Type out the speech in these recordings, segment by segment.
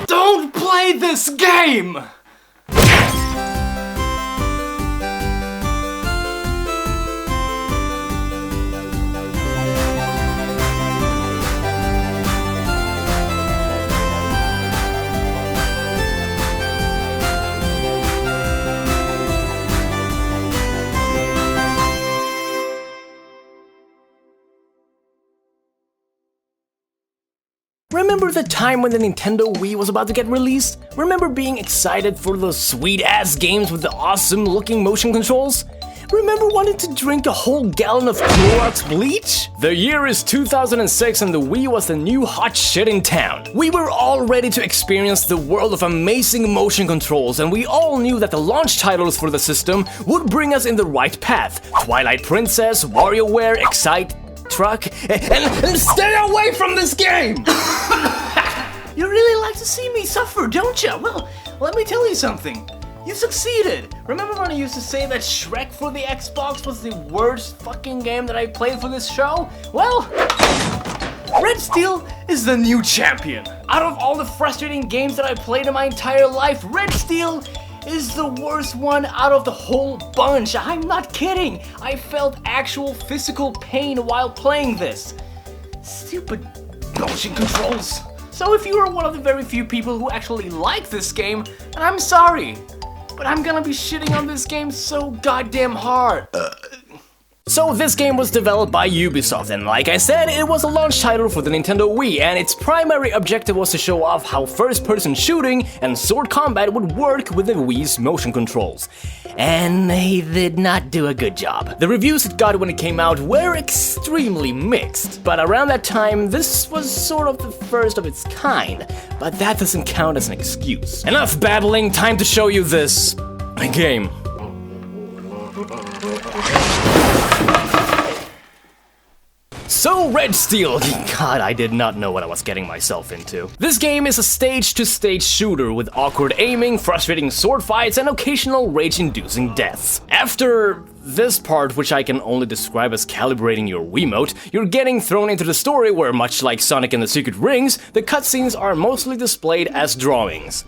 Don't play this game! Remember the time when the Nintendo Wii was about to get released? Remember being excited for those sweet-ass games with the awesome-looking motion controls? Remember wanting to drink a whole gallon of Clorox bleach? The year is 2006 and the Wii was the new hot shit in town. We were all ready to experience the world of amazing motion controls, and we all knew that the launch titles for the system would bring us in the right path. Twilight Princess, WarioWare, Excite, Truck, and stay away from this game! You really like to see me suffer, don't you? Well, let me tell you something. You succeeded! Remember when I used to say that Shrek for the Xbox was the worst fucking game that I played for this show? Well, Red Steel is the new champion. Out of all the frustrating games that I played in my entire life, Red Steel is the worst one out of the whole bunch. I'm not kidding. I felt actual physical pain while playing this. Stupid motion controls. So if you are one of the very few people who actually like this game, I'm sorry, but I'm gonna be shitting on this game so goddamn hard. So this game was developed by Ubisoft, and like I said, it was a launch title for the Nintendo Wii, and its primary objective was to show off how first-person shooting and sword combat would work with the Wii's motion controls. And they did not do a good job. The reviews it got when it came out were extremely mixed, but around that time, this was sort of the first of its kind, but that doesn't count as an excuse. Enough babbling, time to show you this game. So Red Steel, god, I did not know what I was getting myself into. This game is a stage-to-stage shooter with awkward aiming, frustrating sword fights, and occasional rage-inducing deaths. After this part, which I can only describe as calibrating your Wiimote, you're getting thrown into the story where, much like Sonic and the Secret Rings, the cutscenes are mostly displayed as drawings.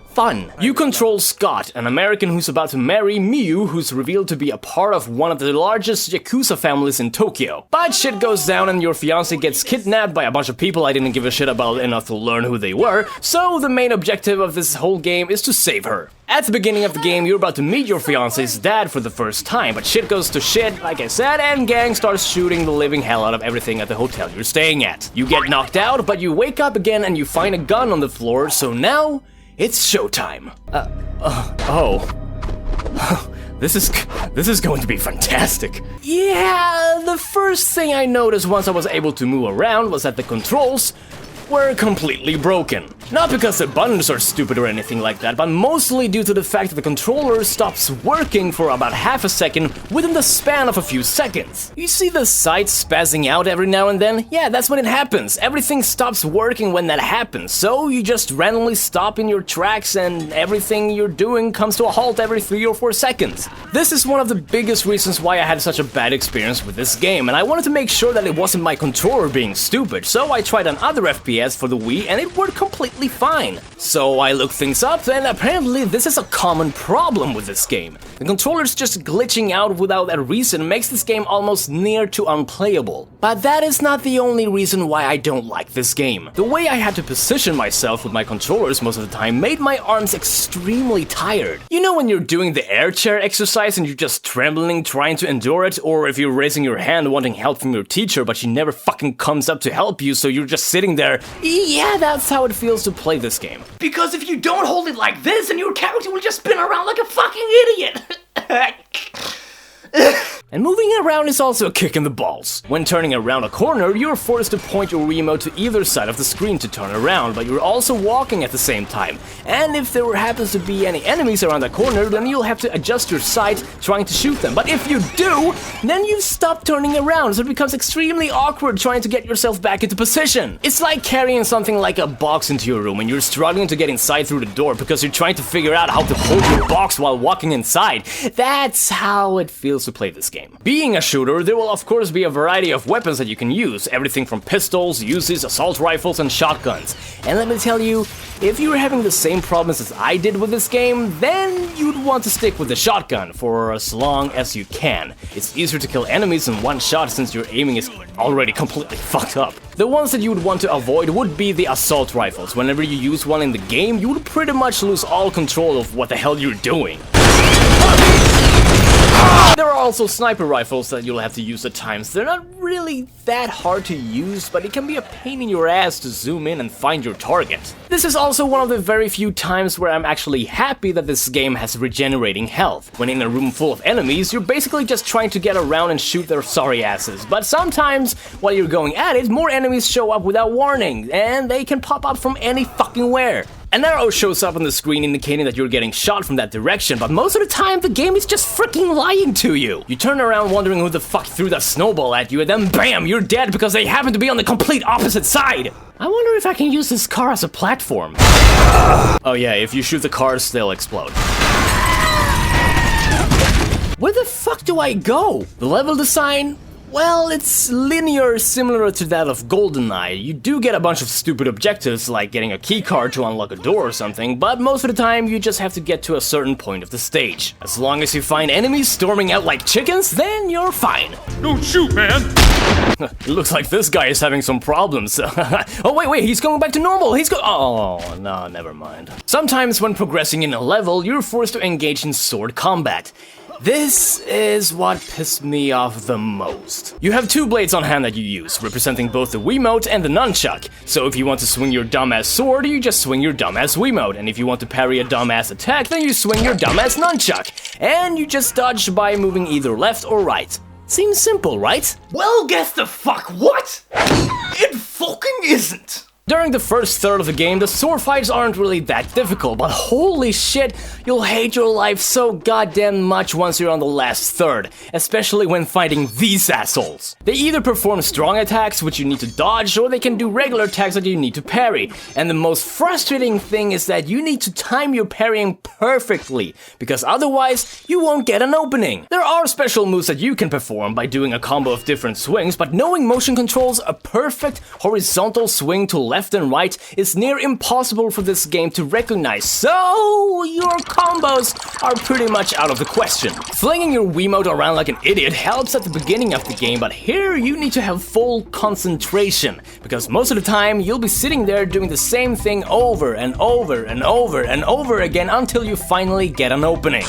Fun. You control Scott, an American who's about to marry Miyu, who's revealed to be a part of one of the largest Yakuza families in Tokyo. But shit goes down and your fiancé gets kidnapped by a bunch of people I didn't give a shit about enough to learn who they were, so the main objective of this whole game is to save her. At the beginning of the game, you're about to meet your fiancé's dad for the first time, but shit goes to shit, like I said, and gang starts shooting the living hell out of everything at the hotel you're staying at. You get knocked out, but you wake up again and you find a gun on the floor, so now it's showtime. This is going to be fantastic. Yeah, the first thing I noticed once I was able to move around was that the controls were completely broken. Not because the buttons are stupid or anything like that, but mostly due to the fact that the controller stops working for about half a second within the span of a few seconds. You see the sights spazzing out every now and then? Yeah, that's when it happens. Everything stops working when that happens, so you just randomly stop in your tracks and everything you're doing comes to a halt every 3 or 4 seconds. This is one of the biggest reasons why I had such a bad experience with this game, and I wanted to make sure that it wasn't my controller being stupid, so I tried another FPS for the Wii and it worked completely fine. So I looked things up and apparently this is a common problem with this game. The controller's just glitching out without a reason makes this game almost near to unplayable. But that is not the only reason why I don't like this game. The way I had to position myself with my controllers most of the time made my arms extremely tired. You know when you're doing the air chair exercise and you're just trembling trying to endure it, or if you're raising your hand wanting help from your teacher but she never fucking comes up to help you so you're just sitting there. Yeah, that's how it feels to play this game. Because if you don't hold it like this, then your character will just spin around like a fucking idiot. And moving around is also a kick in the balls. When turning around a corner, you're forced to point your Wiimote to either side of the screen to turn around, but you're also walking at the same time. And if there happens to be any enemies around that corner, then you'll have to adjust your sight trying to shoot them. But if you do, then you stop turning around, so it becomes extremely awkward trying to get yourself back into position. It's like carrying something like a box into your room and you're struggling to get inside through the door because you're trying to figure out how to hold your box while walking inside. That's how it feels to play this game. Being a shooter, there will of course be a variety of weapons that you can use, everything from pistols, Uzis, assault rifles, and shotguns. And let me tell you, if you're having the same problems as I did with this game, then you'd want to stick with the shotgun for as long as you can. It's easier to kill enemies in one shot since your aiming is already completely fucked up. The ones that you would want to avoid would be the assault rifles. Whenever you use one in the game, you would pretty much lose all control of what the hell you're doing. There are also sniper rifles that you'll have to use at times. They're not really that hard to use, but it can be a pain in your ass to zoom in and find your target. This is also one of the very few times where I'm actually happy that this game has regenerating health. When in a room full of enemies, you're basically just trying to get around and shoot their sorry asses. But sometimes, while you're going at it, more enemies show up without warning, and they can pop up from any fucking where. An arrow shows up on the screen indicating that you're getting shot from that direction, but most of the time the game is just freaking lying to you. You turn around wondering who the fuck threw that snowball at you, and then BAM! You're dead because they happen to be on the complete opposite side! I wonder if I can use this car as a platform. Oh yeah, if you shoot the cars, they'll explode. Where the fuck do I go? The level design? Well, it's linear, similar to that of GoldenEye. You do get a bunch of stupid objectives, like getting a keycard to unlock a door or something, but most of the time you just have to get to a certain point of the stage. As long as you find enemies storming out like chickens, then you're fine. Don't shoot, man! It looks like this guy is having some problems. Oh, wait, he's going back to normal. Oh, no, never mind. Sometimes when progressing in a level, you're forced to engage in sword combat. This is what pissed me off the most. You have two blades on hand that you use, representing both the Wiimote and the nunchuck. So if you want to swing your dumbass sword, you just swing your dumbass Wiimote. And if you want to parry a dumbass attack, then you swing your dumbass nunchuck. And you just dodge by moving either left or right. Seems simple, right? Well, guess the fuck what? It fucking isn't! During the first third of the game, the sword fights aren't really that difficult, but holy shit, you'll hate your life so goddamn much once you're on the last third, especially when fighting these assholes. They either perform strong attacks, which you need to dodge, or they can do regular attacks that you need to parry. And the most frustrating thing is that you need to time your parrying perfectly, because otherwise, you won't get an opening. There are special moves that you can perform by doing a combo of different swings, but knowing motion controls, a perfect horizontal swing to left and right is near impossible for this game to recognize, so your combos are pretty much out of the question. Flinging your Wiimote around like an idiot helps at the beginning of the game, but here you need to have full concentration, because most of the time you'll be sitting there doing the same thing over and over and over and over again until you finally get an opening.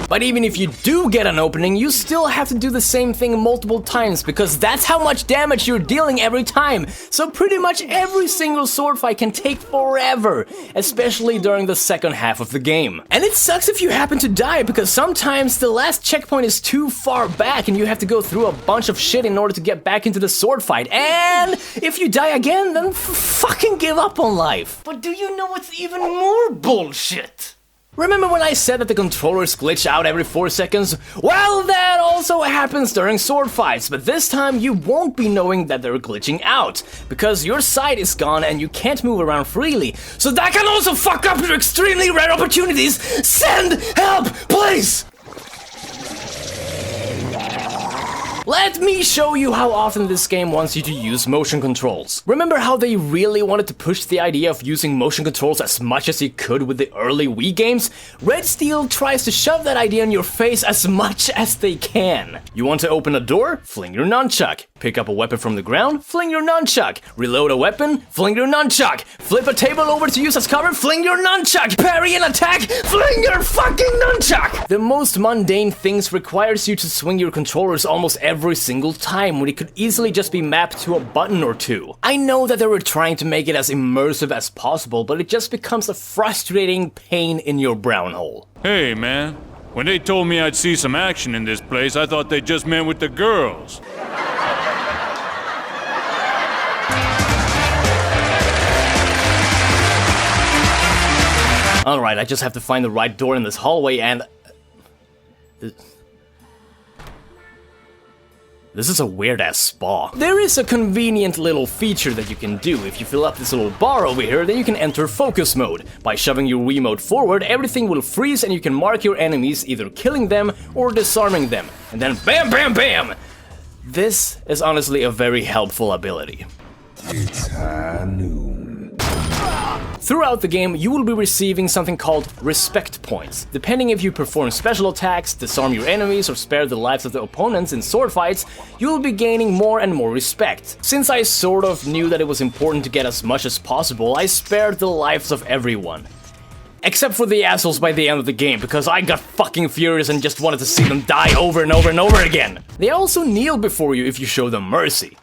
But even if you do get an opening, you still have to do the same thing multiple times, because that's how much damage you're dealing every time. So pretty much every single sword fight can take forever, especially during the second half of the game. And it sucks if you happen to die, because sometimes the last checkpoint is too far back and you have to go through a bunch of shit in order to get back into the sword fight. And if you die again, then fucking give up on life. But do you know what's even more bullshit? Remember when I said that the controllers glitch out every 4 seconds? Well, that also happens during sword fights, but this time you won't be knowing that they're glitching out, because your sight is gone and you can't move around freely. So that can also fuck up your extremely rare opportunities. Send help, please! Let me show you how often this game wants you to use motion controls. Remember how they really wanted to push the idea of using motion controls as much as you could with the early Wii games? Red Steel tries to shove that idea in your face as much as they can. You want to open a door? Fling your nunchuck. Pick up a weapon from the ground? Fling your nunchuck. Reload a weapon? Fling your nunchuck. Flip a table over to use as cover? Fling your nunchuck. Parry an attack? Fling your fucking nunchuck! The most mundane things requires you to swing your controllers almost every single time, when it could easily just be mapped to a button or two. I know that they were trying to make it as immersive as possible, but it just becomes a frustrating pain in your brown hole. Hey, man. When they told me I'd see some action in this place, I thought they just meant with the girls. Alright, I just have to find the right door in this hallway and... This is a weird-ass spa. There is a convenient little feature that you can do. If you fill up this little bar over here, then you can enter focus mode. By shoving your Wiimote forward, everything will freeze and you can mark your enemies, either killing them or disarming them. And then BAM BAM BAM! This is honestly a very helpful ability. It's high noon. Throughout the game, you will be receiving something called respect points. Depending if you perform special attacks, disarm your enemies, or spare the lives of the opponents in sword fights, you will be gaining more and more respect. Since I sort of knew that it was important to get as much as possible, I spared the lives of everyone. Except for the assholes by the end of the game, because I got fucking furious and just wanted to see them die over and over and over again. They also kneel before you if you show them mercy.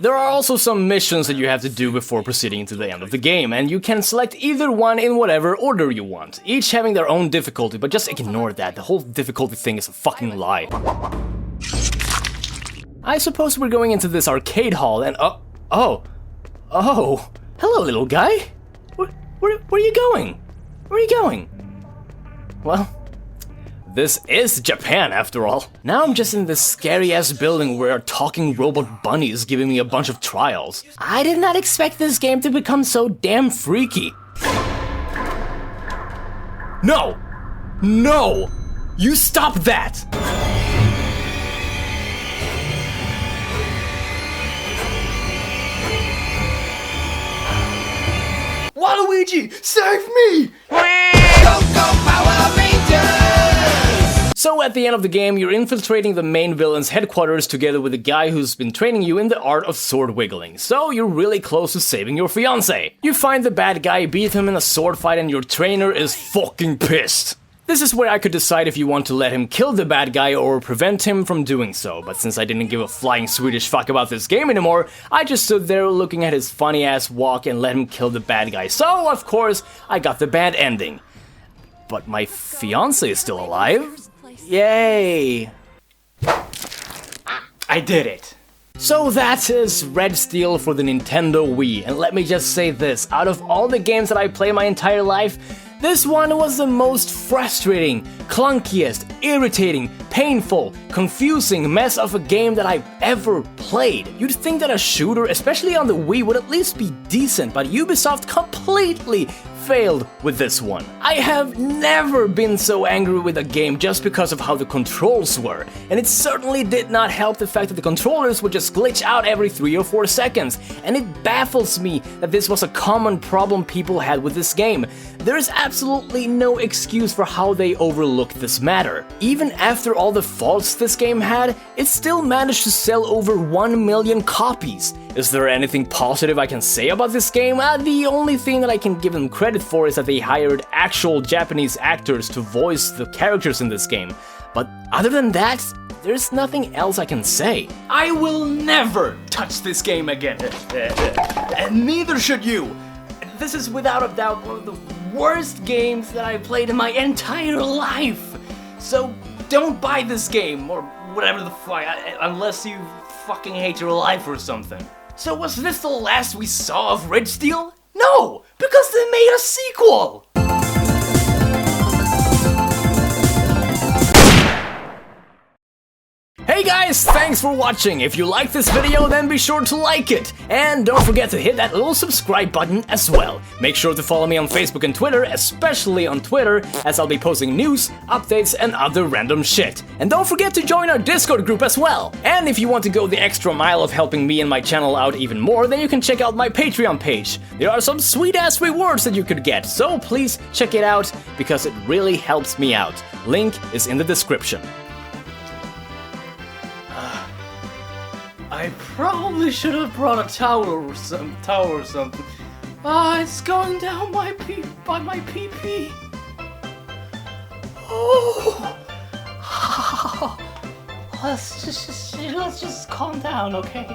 There are also some missions that you have to do before proceeding to the end of the game, and you can select either one in whatever order you want, each having their own difficulty, but just ignore that, the whole difficulty thing is a fucking lie. I suppose we're going into this arcade hall and oh, hello little guy. Where are you going? Where are you going? Well, this is Japan, after all. Now I'm just in this scary-ass building where a talking robot bunny is giving me a bunch of trials. I did not expect this game to become so damn freaky. No! No! You stop that! Waluigi, save me! So at the end of the game, you're infiltrating the main villain's headquarters together with the guy who's been training you in the art of sword wiggling, so you're really close to saving your fiancé. You find the bad guy, beat him in a sword fight, and your trainer is fucking pissed. This is where I could decide if you want to let him kill the bad guy or prevent him from doing so, but since I didn't give a flying Swedish fuck about this game anymore, I just stood there looking at his funny ass walk and let him kill the bad guy, so of course I got the bad ending. But my fiancé is still alive? Yay! I did it. So that is Red Steel for the Nintendo Wii, and let me just say this, out of all the games that I play my entire life, this one was the most frustrating, clunkiest, irritating, painful, confusing mess of a game that I've ever played. You'd think that a shooter, especially on the Wii, would at least be decent, but Ubisoft completely failed with this one. I have never been so angry with a game just because of how the controls were, and it certainly did not help the fact that the controllers would just glitch out every 3 or 4 seconds, and it baffles me that this was a common problem people had with this game. There is absolutely no excuse for how they overlooked this matter. Even after all the faults this game had, it still managed to sell over 1 million copies. Is there anything positive I can say about this game? The only thing that I can give them credit for is that they hired actual Japanese actors to voice the characters in this game. But other than that, there's nothing else I can say. I will never touch this game again. And neither should you. This is without a doubt one of the worst games that I've played in my entire life. So don't buy this game or whatever the fuck, unless you fucking hate your life or something. So was this the last we saw of Red Steel? No, because they made a sequel! Hey guys, thanks for watching. If you liked this video, then be sure to like it. And don't forget to hit that little subscribe button as well. Make sure to follow me on Facebook and Twitter, especially on Twitter, as I'll be posting news, updates, and other random shit. And don't forget to join our Discord group as well. And if you want to go the extra mile of helping me and my channel out even more, then you can check out my Patreon page. There are some sweet-ass rewards that you could get, so please check it out, because it really helps me out. Link is in the description. I probably should have brought a towel or something. It's going down my pee-pee. Oh. Let's just calm down, okay?